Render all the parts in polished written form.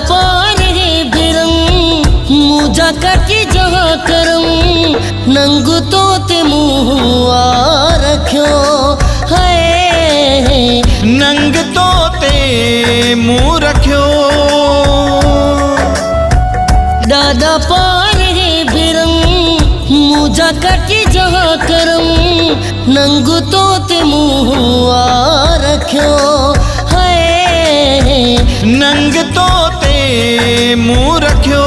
पार है बिरम मुझा कटी जहाँ करम नंग तो ते मुँह आ रखियो है नंग तो ते मुँह रखियो दादा पार है बिरम मुझा कटी जहाँ करम नंग तो ते मुँह आ रखियो है नंग तो ते मुँह रखियो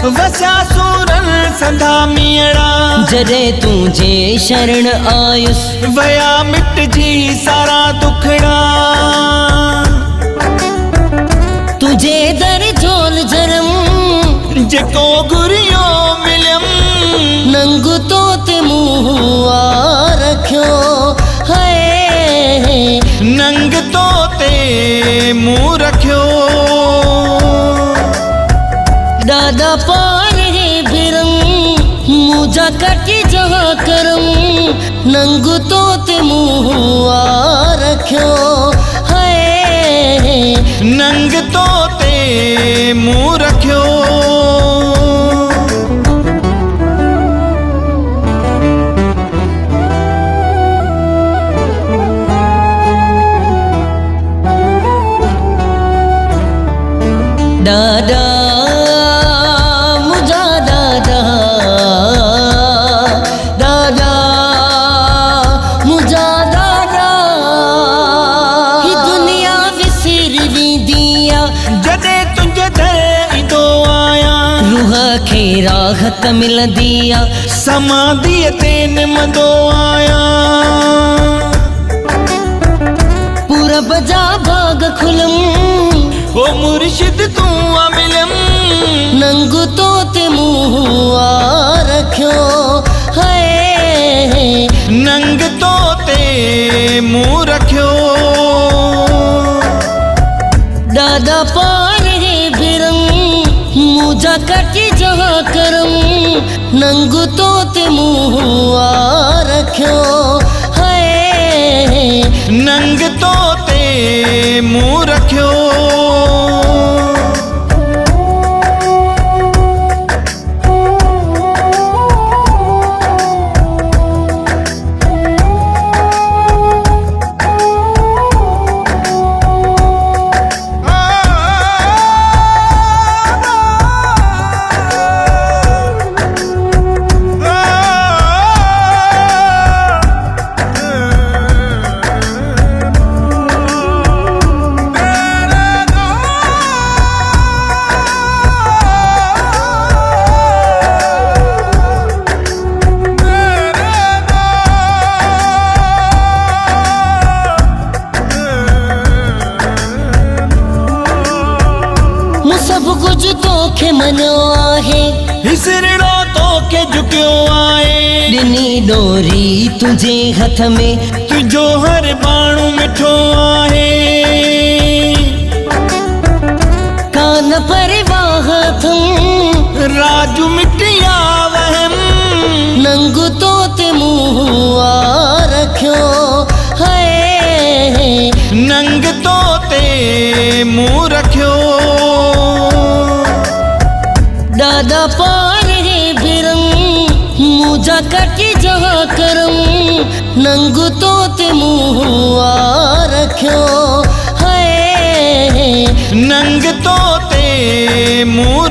वसा सूरन सदा मियड़ा जरे तुझे शरण आयुस वया मिट जी सारा दुखड़ा तुझे दर झोल जरम जेको गुरियो मिलम नंग तो ते मुँह आ रखियो है नंग तो ते मुँह रखियो दादा पार है बिरम मुझा कटी जहाँ करम नंग तो ते मुँह आ रखियो है नंग तो ते मुँह रखियो दादा राहत मिल दिया समाधि तेन मदो आया पूरा बजा भाग खुलम ओ मुर्शिद तू मिलम नंग तो ते मुँह आ रखियो है नंग तो ते मुँह रखियो दादा पार है बिरम मुझा कटी जहाँ करम नंग तो ते मुँह आ रखियो है नंग तो ते मुँह रखियो तोखे मनो आहे हिसड़ो तोखे झुकियो आए ॾिनी डोरी तुझे हथ में तुझो हर बाणू मिठो आहे कान परवाह थम राजू मिटिया वहम नंग तो ते मुँह आ रखियो है नंग तो ते मुँह रखियो दादा पार है बिरम मुझा कटी जहाँ करम नंग तो ते मुँह आ रखियो है नंग तो ते मुँह